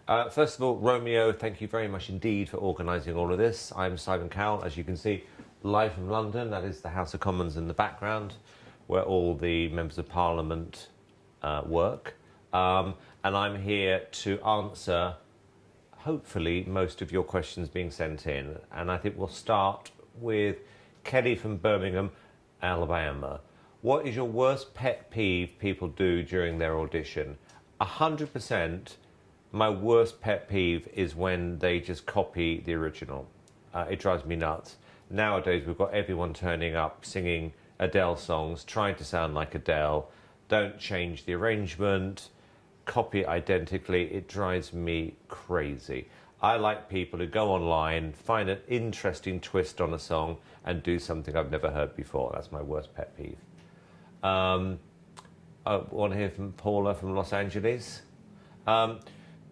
First of all, Romeo, thank you very much indeed for organising all of this. I'm Simon Cowell, as you can see, live from London. That is the House of Commons in the background, where all the members of Parliament work. And I'm here to answer, hopefully, most of your questions being sent in. And I think we'll start with Kelly from Birmingham, Alabama. What is your worst pet peeve people do during their audition? 100%. My worst pet peeve is when they just copy the original. It drives me nuts. Nowadays, we've got everyone turning up, singing Adele songs, trying to sound like Adele. Don't change the arrangement, copy it identically. It drives me crazy. I like people who go online, find an interesting twist on a song, and do something I've never heard before. That's my worst pet peeve. I want to hear from Paula from Los Angeles.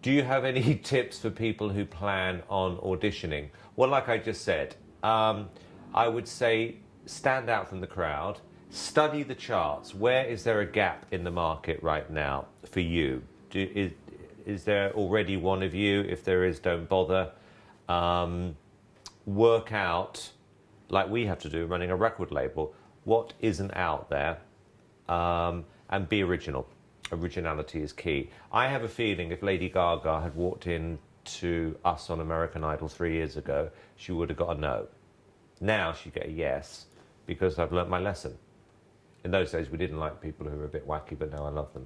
Do you have any tips for people who plan on auditioning? Well, like I just said, I would say stand out from the crowd, study the charts. Where is there a gap in the market right now for you? Is there already one of you? If there is, don't bother. Work out, like we have to do running a record label, what isn't out there, and be original. Originality is key. I have a feeling if Lady Gaga had walked in to us on American Idol 3 years ago, she would have got a no. Now she'd get a yes, because I've learnt my lesson. In those days, we didn't like people who were a bit wacky, but now I love them.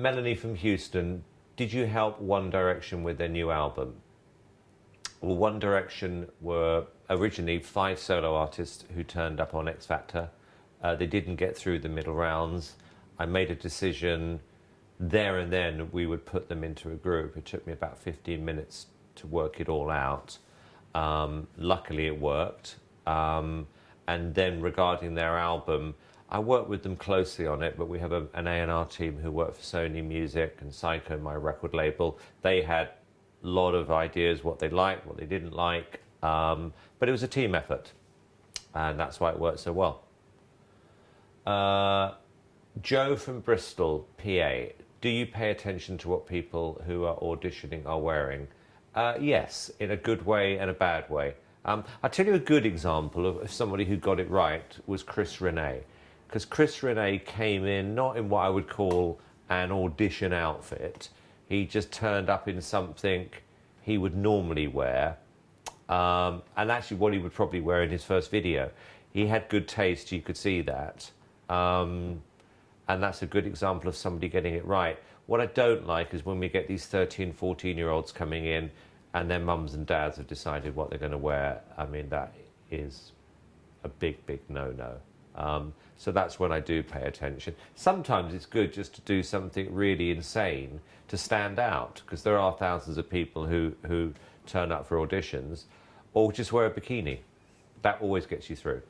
Melanie from Houston, did you help One Direction with their new album? Well, One Direction were originally 5 solo artists who turned up on XFactor. They didn't get through the middle rounds. I made a decision there and then we would put them into a group. It took me about 15 minutes to work it all out. Luckily it worked. And then regarding their album, I worked with them closely on it, but we have an A&R team who work for Sony Music and Psycho, my record label. They had a lot of ideas, what they liked, what they didn't like. But it was a team effort. And that's why it worked so well. Joe from Bristol, PA. Do you pay attention to what people who are auditioning are wearing? Yes, in a good way and a bad way. I'll tell you a good example of somebody who got it right was Chris Renee. Because Chris Renee came in not in what I would call an audition outfit. He just turned up in something he would normally wear. And actually what he would probably wear in his first video. He had good taste, you could see that. And that's a good example of somebody getting it right. What I don't like is when we get these 13, 14-year-olds coming in and their mums and dads have decided what they're going to wear. I mean, that is a big, big no-no. So that's when I do pay attention. Sometimes it's good just to do something really insane to stand out, because there are thousands of people who turn up for auditions, or just wear a bikini. That always gets you through.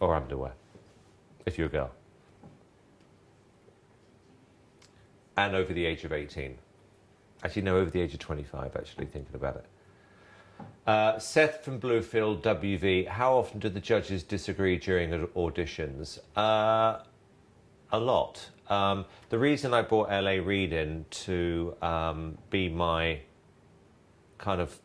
Or underwear, if you're a girl. And over the age of 18. Actually, no, over the age of 25, actually, thinking about it. Seth from Bluefield, WV. How often do the judges disagree during auditions? A lot. The reason I brought LA Reid in to be my kind of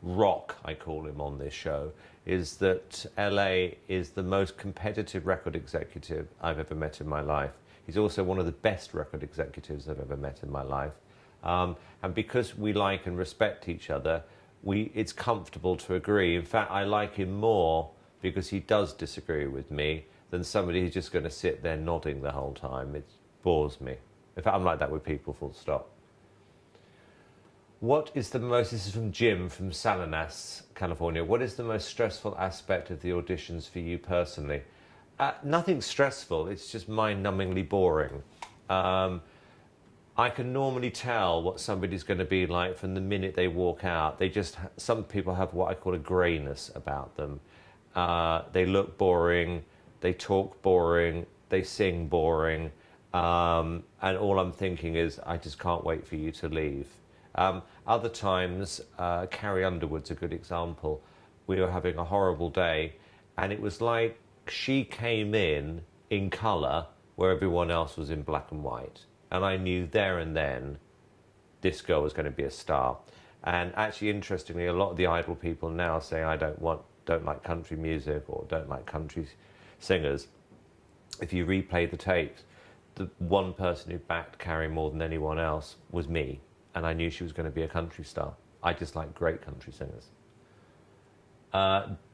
rock, I call him on this show, is that LA is the most competitive record executive I've ever met in my life. He's also one of the best record executives I've ever met in my life. And because we like and respect each other, it's comfortable to agree. In fact, I like him more because he does disagree with me than somebody who's just going to sit there nodding the whole time. It bores me. In fact, I'm like that with people, full stop. This is from Jim from Salinas, California. What is the most stressful aspect of the auditions for you personally? Nothing stressful, it's just mind-numbingly boring. I can normally tell what somebody's going to be like from the minute they walk out. Some people have what I call a greyness about them. They look boring, they talk boring, they sing boring, and all I'm thinking is, I just can't wait for you to leave. Other times, Carrie Underwood's a good example. We were having a horrible day, and it was like she came in colour where everyone else was in black and white. And I knew there and then this girl was going to be a star. And actually, interestingly, a lot of the Idol people now say, I don't like country music or don't like country singers. If you replay the tapes, the one person who backed Carrie more than anyone else was me. And I knew she was going to be a country star. I just like great country singers.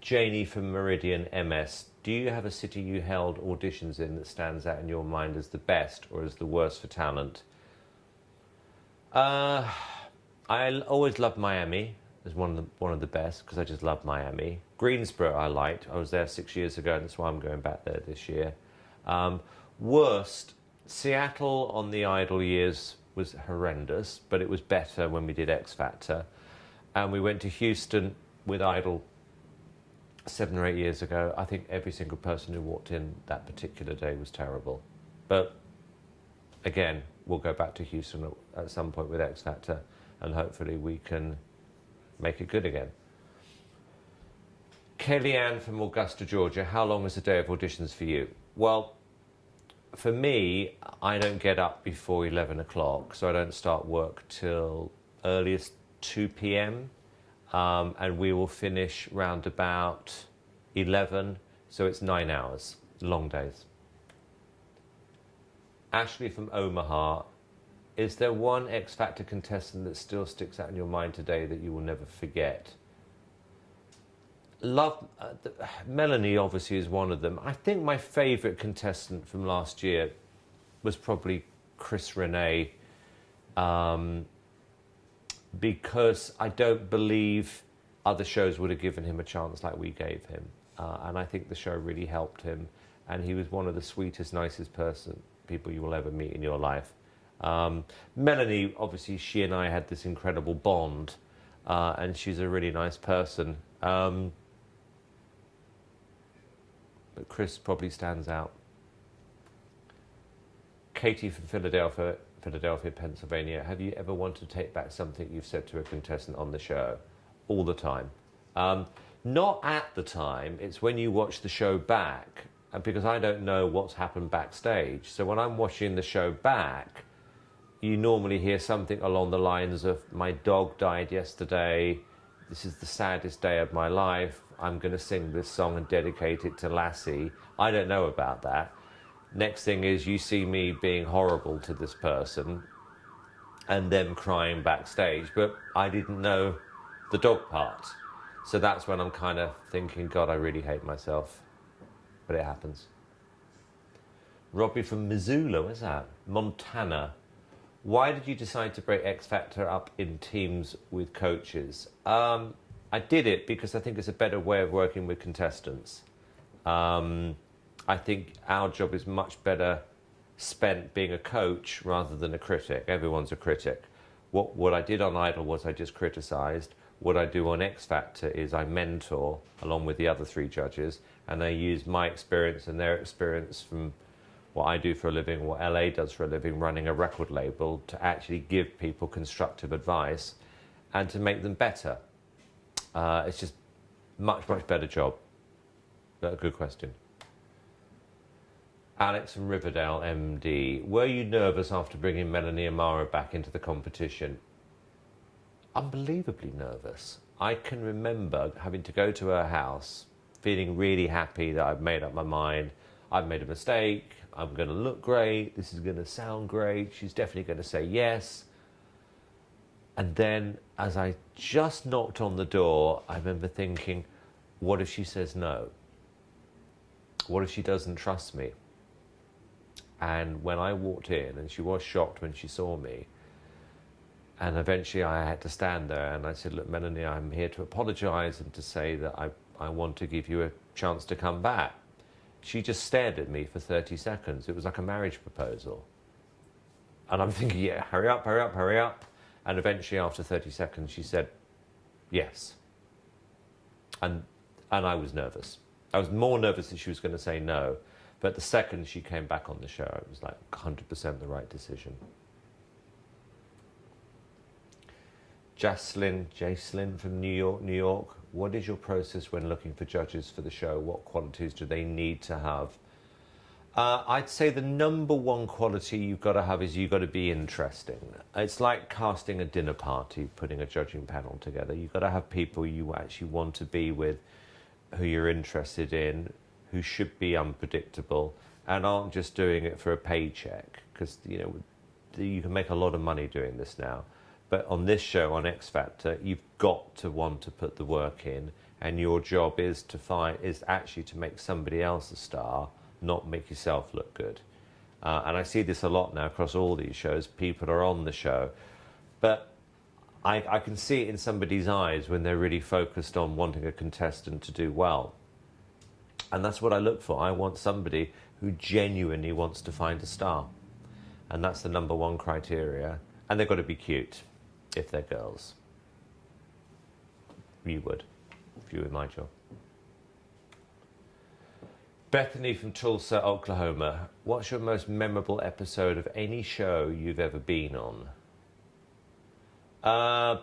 Janie from Meridian MS, do you have a city you held auditions in that stands out in your mind as the best or as the worst for talent? I always loved Miami as one of the best because I just love Miami. Greensboro I liked. I was there 6 years ago and that's why I'm going back there this year. Worst, Seattle on the Idol years was horrendous, but it was better when we did X Factor. And we went to Houston with Idol 7 or 8 years ago. I think every single person who walked in that particular day was terrible. But again, we'll go back to Houston at some point with X Factor and hopefully we can make it good again. Kellyanne from Augusta, Georgia, how long is a day of auditions for you? Well, for me, I don't get up before 11 o'clock, so I don't start work till earliest 2 p.m. And we will finish round about 11, so it's 9 hours, long days. Ashley from Omaha, is there one X Factor contestant that still sticks out in your mind today that you will never forget? Melanie obviously is one of them. I think my favourite contestant from last year was probably Chris Renee, because I don't believe other shows would have given him a chance like we gave him. And I think the show really helped him. And he was one of the sweetest, nicest people you will ever meet in your life. Melanie, obviously, she and I had this incredible bond. And she's a really nice person. But Chris probably stands out. Katie from Philadelphia, Pennsylvania. Have you ever wanted to take back something you've said to a contestant on the show? All the time. Not at the time. It's when you watch the show back, because I don't know what's happened backstage. So when I'm watching the show back, you normally hear something along the lines of, my dog died yesterday, this is the saddest day of my life, I'm going to sing this song and dedicate it to Lassie. I don't know about that. Next thing is you see me being horrible to this person and them crying backstage, but I didn't know the dog part. So that's when I'm kind of thinking, God, I really hate myself. But it happens. Robbie from Missoula, where's that? Montana. Why did you decide to break X Factor up in teams with coaches? I did it because I think it's a better way of working with contestants. I think our job is much better spent being a coach rather than a critic. Everyone's a critic. What I did on Idol was I just criticised. What I do on X Factor is I mentor along with the other 3 judges, and I use my experience and their experience from what I do for a living, what LA does for a living, running a record label, to actually give people constructive advice and to make them better. It's just much better job. But a good question. Alex from Riverdale, MD. Were you nervous after bringing Melanie Amaro back into the competition? Unbelievably nervous. I can remember having to go to her house, feeling really happy that I've made up my mind. I've made a mistake. I'm going to look great. This is going to sound great. She's definitely going to say yes. And then as I just knocked on the door, I remember thinking, what if she says no? What if she doesn't trust me? And when I walked in, and she was shocked when she saw me, and eventually I had to stand there and I said, look, Melanie, I'm here to apologise and to say that I want to give you a chance to come back. She just stared at me for 30 seconds. It was like a marriage proposal. And I'm thinking, yeah, hurry up, hurry up, hurry up. And eventually after 30 seconds, she said, yes. And I was nervous. I was more nervous that she was going to say no. But the second she came back on the show, it was like 100% the right decision. Jacelyn from New York. What is your process when looking for judges for the show? What qualities do they need to have? I'd say the number one quality you've got to have is you've got to be interesting. It's like casting a dinner party, putting a judging panel together. You've got to have people you actually want to be with, who you're interested in, who should be unpredictable, and aren't just doing it for a paycheck. Because, you know, you can make a lot of money doing this now. But on this show, on X Factor, you've got to want to put the work in, and your job is actually to make somebody else a star, not make yourself look good. And I see this a lot now across all these shows. People are on the show, but I can see it in somebody's eyes when they're really focused on wanting a contestant to do well. And that's what I look for. I want somebody who genuinely wants to find a star. And that's the number one criteria. And they've got to be cute, if they're girls. You would, if you were in my job. Bethany from Tulsa, Oklahoma. What's your most memorable episode of any show you've ever been on?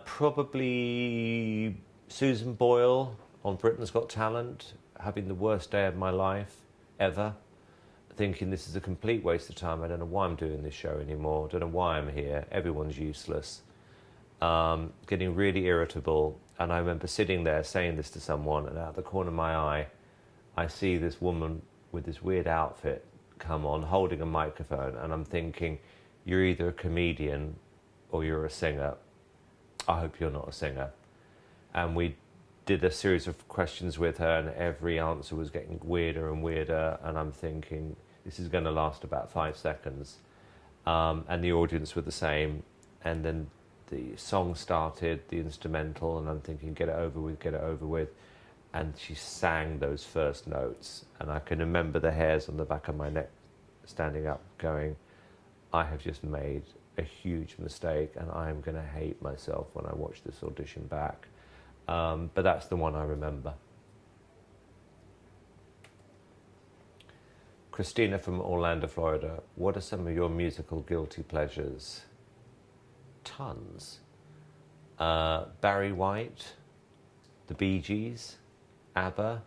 Probably Susan Boyle on Britain's Got Talent, having the worst day of my life ever, thinking this is a complete waste of time. I don't know why I'm doing this show anymore. I don't know why I'm here. Everyone's useless. Getting really irritable. And I remember sitting there saying this to someone, and out of the corner of my eye, I see this woman with this weird outfit come on, holding a microphone, and I'm thinking, you're either a comedian or you're a singer. I hope you're not a singer. And we did a series of questions with her, and every answer was getting weirder and weirder, and I'm thinking, this is going to last about 5 seconds. And the audience were the same, and then the song started, the instrumental, and I'm thinking, get it over with, get it over with. And she sang those first notes, and I can remember the hairs on the back of my neck standing up going, I have just made a huge mistake, and I'm going to hate myself when I watch this audition back. But that's the one I remember. Christina from Orlando, Florida. What are some of your musical guilty pleasures? Tons. Barry White, the Bee Gees, ABBA,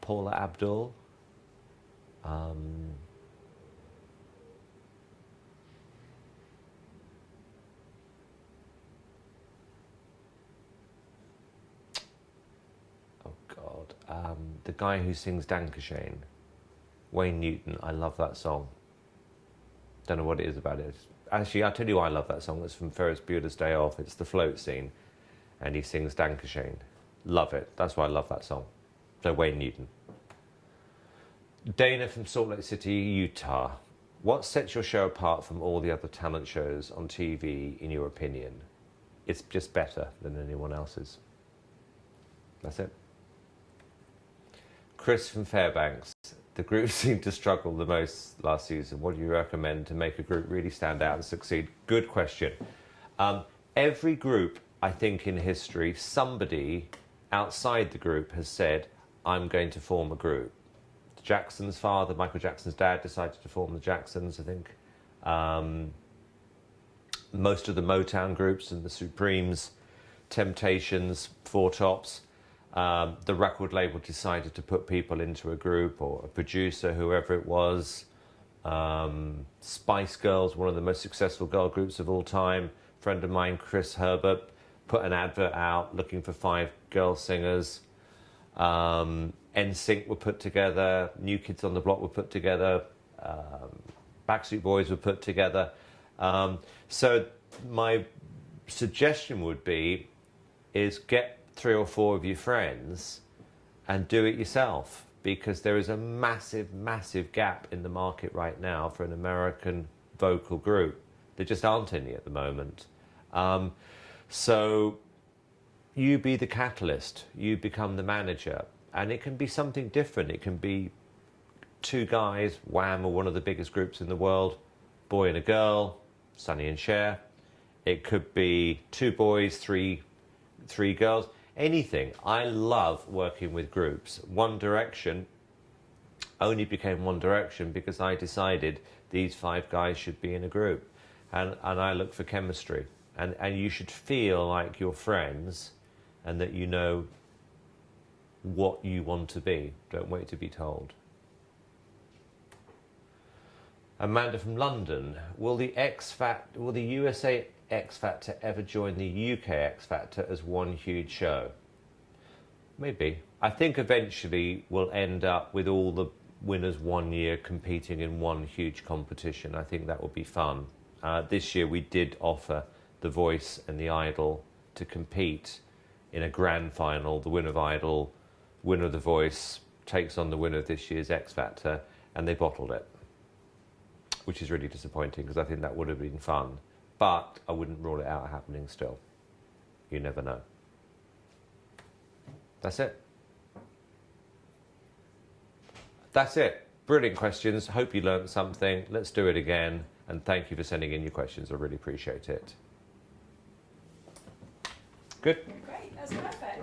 Paula Abdul, oh God, the guy who sings Dankeschön, Wayne Newton. I love that song. Don't know what it is about it. Actually, I'll tell you why I love that song. It's from Ferris Bueller's Day Off. It's the float scene, and he sings Dankeschön. Love it. That's why I love that song. So Wayne Newton. Dana from Salt Lake City, Utah. What sets your show apart from all the other talent shows on TV, in your opinion? It's just better than anyone else's. That's it. Chris from Fairbanks. The group seemed to struggle the most last season. What do you recommend to make a group really stand out and succeed? Good question. Every group, I think, in history, somebody outside the group has said, I'm going to form a group. Jackson's father, Michael Jackson's dad, decided to form the Jacksons, I think. Most of the Motown groups and the Supremes, Temptations, Four Tops, the record label decided to put people into a group, or a producer, whoever it was. Spice Girls, one of the most successful girl groups of all time. A friend of mine, Chris Herbert, put an advert out looking for 5 girl singers. NSYNC were put together, New Kids on the Block were put together, Backstreet Boys were put together. So my suggestion would be is get 3 or 4 of your friends and do it yourself, because there is a massive, massive gap in the market right now for an American vocal group. There just aren't any at the moment. So you be the catalyst, you become the manager, and it can be something different. It can be 2 guys, Wham are one of the biggest groups in the world, boy and a girl, Sonny and Cher. It could be 2 boys, 3 girls, anything. I love working with groups. One Direction only became One Direction because I decided these 5 guys should be in a group, and I look for chemistry. And you should feel like you're friends and that you know what you want to be. Don't wait to be told. Amanda from London, will the USA X Factor ever join the UK X Factor as one huge show? Maybe. I think eventually we'll end up with all the winners one year competing in one huge competition. I think that would be fun. This year we did offer The Voice and The Idol to compete in a grand final. The winner of Idol, winner of The Voice, takes on the winner of this year's X Factor, and they bottled it, which is really disappointing because I think that would have been fun. But I wouldn't rule it out happening still. You never know. That's it. That's it. Brilliant questions. Hope you learned something. Let's do it again. And thank you for sending in your questions. I really appreciate it. Good? Great. That's perfect.